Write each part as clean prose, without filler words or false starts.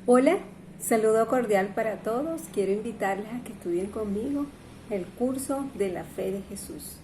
Hola, saludo cordial para todos. Quiero invitarles a que estudien conmigo el curso de la fe de Jesús.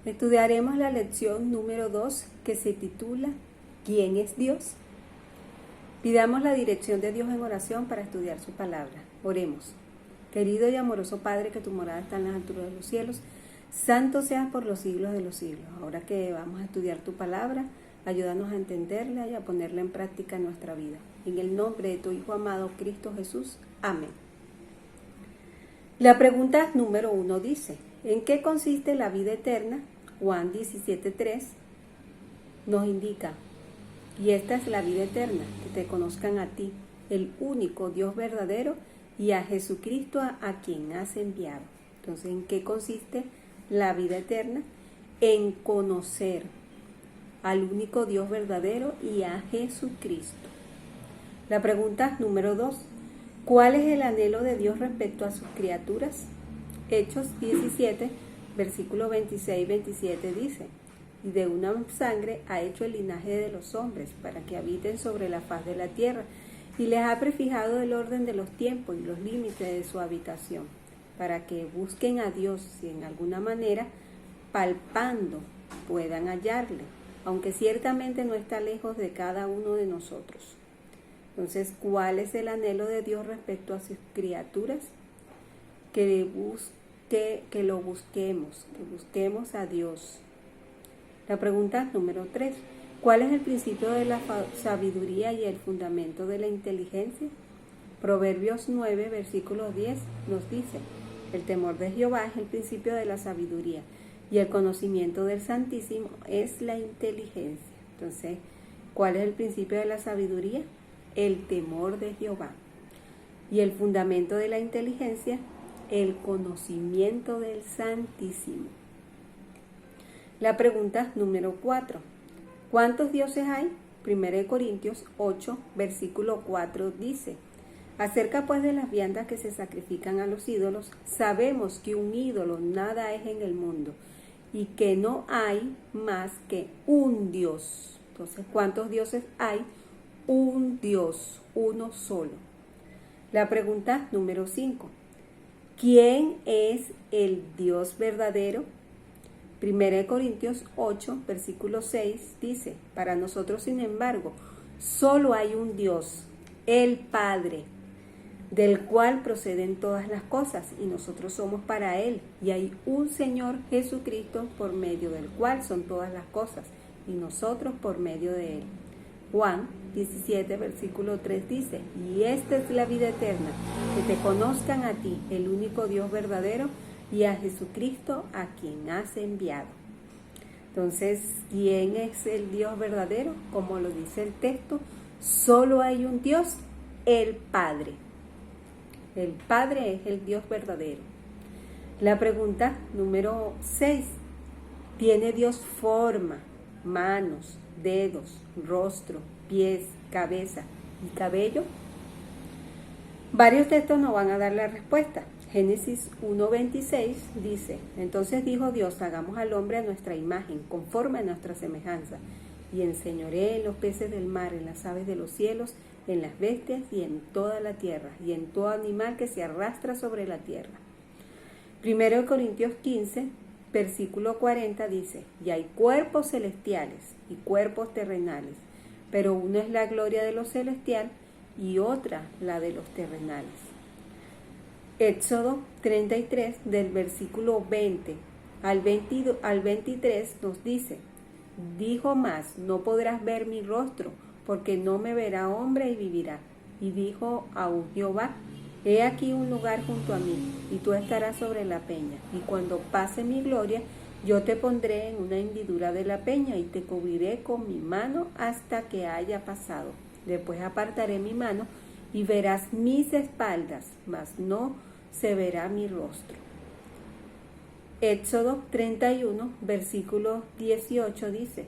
Estudiaremos la lección número 2 que se titula ¿Quién es Dios? Pidamos la dirección de Dios en oración para estudiar su palabra. Oremos. Querido y amoroso Padre, que tu morada está en las alturas de los cielos, santo seas por los siglos de los siglos. Ahora que vamos a estudiar tu palabra, ayúdanos a entenderla y a ponerla en práctica en nuestra vida. En el nombre de tu Hijo amado, Cristo Jesús. Amén. La pregunta número 1 dice, ¿en qué consiste la vida eterna? Juan 17:3 nos indica, y esta es la vida eterna, que te conozcan a ti, el único Dios verdadero, y a Jesucristo a quien has enviado. Entonces, ¿en qué consiste la vida eterna? En conocer al único Dios verdadero y a Jesucristo. La pregunta número 2. ¿Cuál es el anhelo de Dios respecto a sus criaturas? Hechos 17, versículo 26 y 27 dice, y de una sangre ha hecho el linaje de los hombres para que habiten sobre la faz de la tierra, y les ha prefijado el orden de los tiempos y los límites de su habitación, para que busquen a Dios si en alguna manera, palpando, puedan hallarle, aunque ciertamente no está lejos de cada uno de nosotros. Entonces, ¿cuál es el anhelo de Dios respecto a sus criaturas? Que lo busquemos a Dios. La pregunta número 3. ¿Cuál es el principio de la sabiduría y el fundamento de la inteligencia? Proverbios 9, versículo 10 nos dice, el temor de Jehová es el principio de la sabiduría y el conocimiento del Santísimo es la inteligencia. Entonces, ¿cuál es el principio de la sabiduría? El temor de Jehová. Y el fundamento de la inteligencia, el conocimiento del Santísimo. La pregunta número 4. ¿Cuántos dioses hay? 1 Corintios 8, versículo 4 dice, acerca pues de las viandas que se sacrifican a los ídolos, sabemos que un ídolo nada es en el mundo y que no hay más que un Dios. Entonces, ¿cuántos dioses hay? Un Dios, uno solo. La pregunta número 5. ¿Quién es el Dios verdadero? 1 Corintios 8, versículo 6 dice, para nosotros, sin embargo, solo hay un Dios, el Padre, del cual proceden todas las cosas, y nosotros somos para Él, y hay un Señor Jesucristo, por medio del cual son todas las cosas, y nosotros por medio de Él. Juan 17, versículo 3 dice, y esta es la vida eterna, que te conozcan a ti, el único Dios verdadero, y a Jesucristo a quien has enviado. Entonces, ¿quién es el Dios verdadero? Como lo dice el texto, solo hay un Dios, el Padre. El Padre es el Dios verdadero. La pregunta número 6. ¿Tiene Dios forma, manos, dedos, rostro, pies, cabeza y cabello? Varios textos nos van a dar la respuesta. Génesis 1:26 dice, entonces dijo Dios, hagamos al hombre a nuestra imagen, conforme a nuestra semejanza, y enseñoree en los peces del mar, en las aves de los cielos, en las bestias y en toda la tierra, y en todo animal que se arrastra sobre la tierra. 1 Corintios 15, versículo 40 dice, y hay cuerpos celestiales y cuerpos terrenales, pero uno es la gloria de lo celestial y otra la de los terrenales. Éxodo 33, del versículo 20 al 23 nos dice, dijo más, no podrás ver mi rostro, porque no me verá hombre y vivirá. Y dijo aún Jehová, he aquí un lugar junto a mí, y tú estarás sobre la peña, y cuando pase mi gloria, yo te pondré en una hendidura de la peña, y te cubriré con mi mano hasta que haya pasado. Después apartaré mi mano, y verás mis espaldas, mas no se verá mi rostro. Éxodo 31, versículo 18 dice,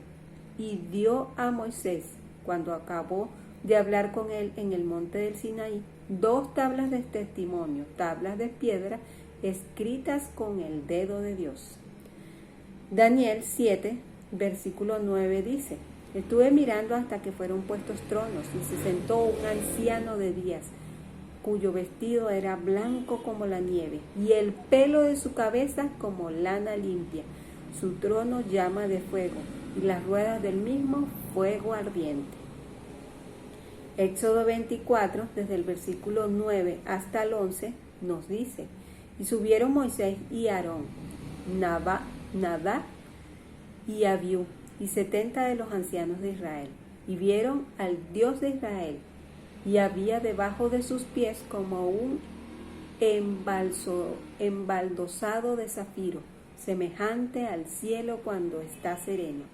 y dio a Moisés, cuando acabó de hablar con él en el monte del Sinaí, 2 tablas de testimonio, tablas de piedra, escritas con el dedo de Dios. Daniel 7, versículo 9 dice, Estuve mirando hasta que fueron puestos tronos y se sentó un anciano de días, cuyo vestido era blanco como la nieve y el pelo de su cabeza como lana limpia. Su trono llama de fuego y las ruedas del mismo fuego ardiente. Éxodo 24, desde el versículo 9 hasta el 11, nos dice: y subieron Moisés y Aarón, Nadab y Abiú, y 70 de los ancianos de Israel, y vieron al Dios de Israel, y había debajo de sus pies como un embaldosado de zafiro, semejante al cielo cuando está sereno.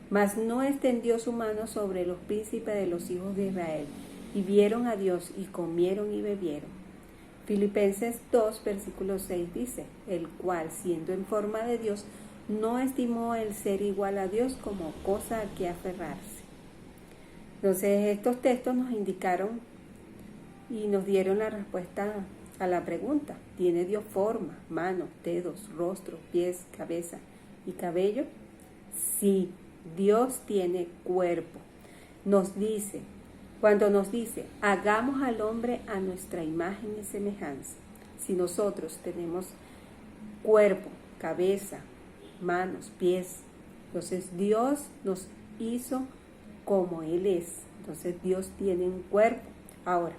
Mas no extendió su mano sobre los príncipes de los hijos de Israel, y vieron a Dios, y comieron y bebieron. Filipenses 2, versículo 6 dice: el cual, siendo en forma de Dios, no estimó el ser igual a Dios como cosa a que aferrarse. Entonces estos textos nos indicaron y nos dieron la respuesta a la pregunta: ¿tiene Dios forma, manos, dedos, rostro, pies, cabeza y cabello? Sí, Dios tiene cuerpo. Cuando nos dice, hagamos al hombre a nuestra imagen y semejanza. Si nosotros tenemos cuerpo, cabeza, manos, pies, entonces Dios nos hizo como Él es. Entonces Dios tiene un cuerpo. Ahora,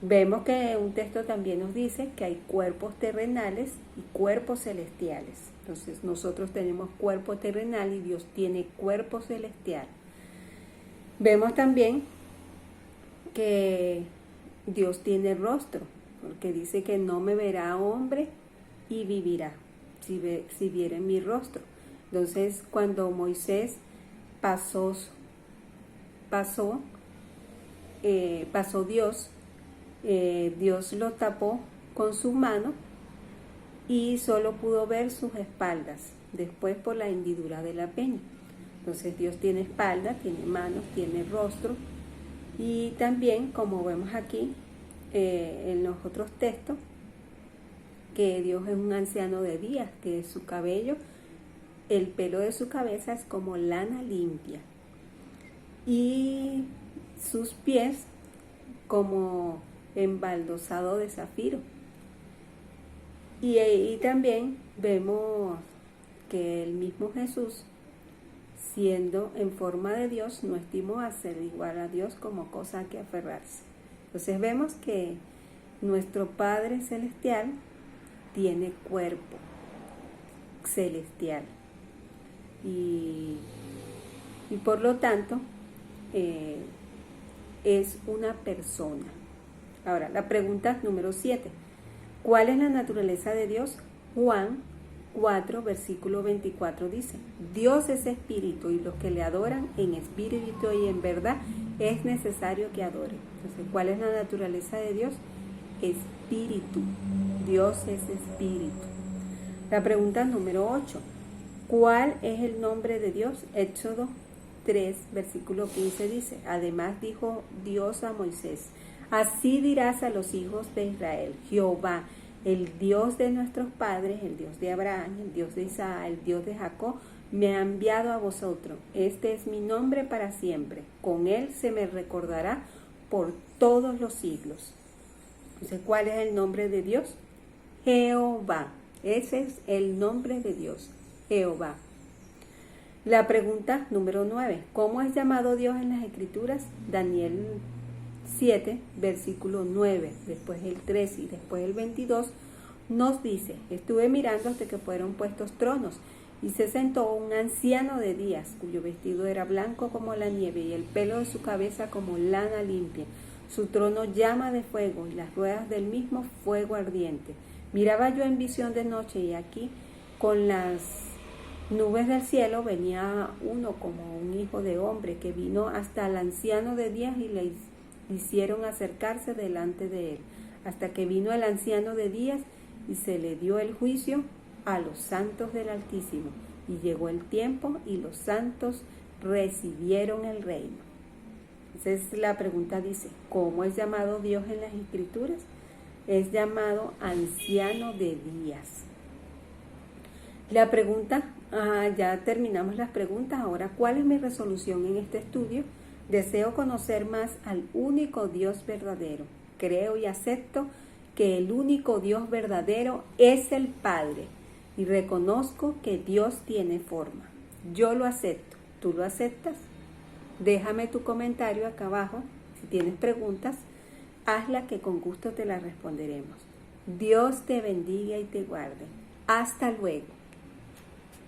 vemos que un texto también nos dice que hay cuerpos terrenales y cuerpos celestiales. Entonces nosotros tenemos cuerpo terrenal y Dios tiene cuerpo celestial. Vemos también que Dios tiene rostro, porque dice que no me verá hombre y vivirá si viere mi rostro. Entonces cuando Moisés pasó Dios, Dios lo tapó con su mano y solo pudo ver sus espaldas, después por la hendidura de la peña. Entonces Dios tiene espalda, tiene manos, tiene rostro, y también, como vemos aquí en los otros textos, que Dios es un anciano de días, que su cabello, el pelo de su cabeza es como lana limpia, y sus pies como embaldosado de zafiro. Y también vemos que el mismo Jesús, siendo en forma de Dios, no estimó a ser igual a Dios como cosa a que aferrarse. Entonces vemos que nuestro Padre Celestial tiene cuerpo celestial y por lo tanto es una persona. Ahora, la pregunta número 7. ¿Cuál es la naturaleza de Dios? Juan 4, versículo 24 dice: Dios es espíritu y los que le adoran en espíritu y en verdad es necesario que adoren. Entonces, ¿cuál es la naturaleza de Dios? Espíritu. Dios es espíritu. La pregunta número 8. ¿Cuál es el nombre de Dios? Éxodo 3, versículo 15 dice: además dijo Dios a Moisés: así dirás a los hijos de Israel: Jehová, el Dios de nuestros padres, el Dios de Abraham, el Dios de Isaac, el Dios de Jacob, me ha enviado a vosotros. Este es mi nombre para siempre. Con él se me recordará por todos los siglos. Entonces, ¿cuál es el nombre de Dios? Jehová. Ese es el nombre de Dios, Jehová. La pregunta número 9. ¿Cómo es llamado Dios en las Escrituras? Daniel 7, versículo 9, después el 13 y después el 22, nos dice: estuve mirando hasta que fueron puestos tronos, y se sentó un anciano de días, cuyo vestido era blanco como la nieve, y el pelo de su cabeza como lana limpia. Su trono llama de fuego, y las ruedas del mismo fuego ardiente. Miraba yo en visión de noche, y aquí, con las nubes del cielo, venía uno como un hijo de hombre, que vino hasta el anciano de días y le hicieron acercarse delante de él, hasta que vino el anciano de días y se le dio el juicio a los santos del Altísimo, y llegó el tiempo y los santos recibieron el reino. Entonces la pregunta dice: ¿cómo es llamado Dios en las Escrituras? Es llamado anciano de días. La pregunta Ya terminamos las preguntas. Ahora, ¿cuál es mi resolución en este estudio? Deseo conocer más al único Dios verdadero. Creo y acepto que el único Dios verdadero es el Padre y reconozco que Dios tiene forma. Yo lo acepto. ¿Tú lo aceptas? Déjame tu comentario acá abajo. Si tienes preguntas, hazla que con gusto te las responderemos. Dios te bendiga y te guarde. Hasta luego.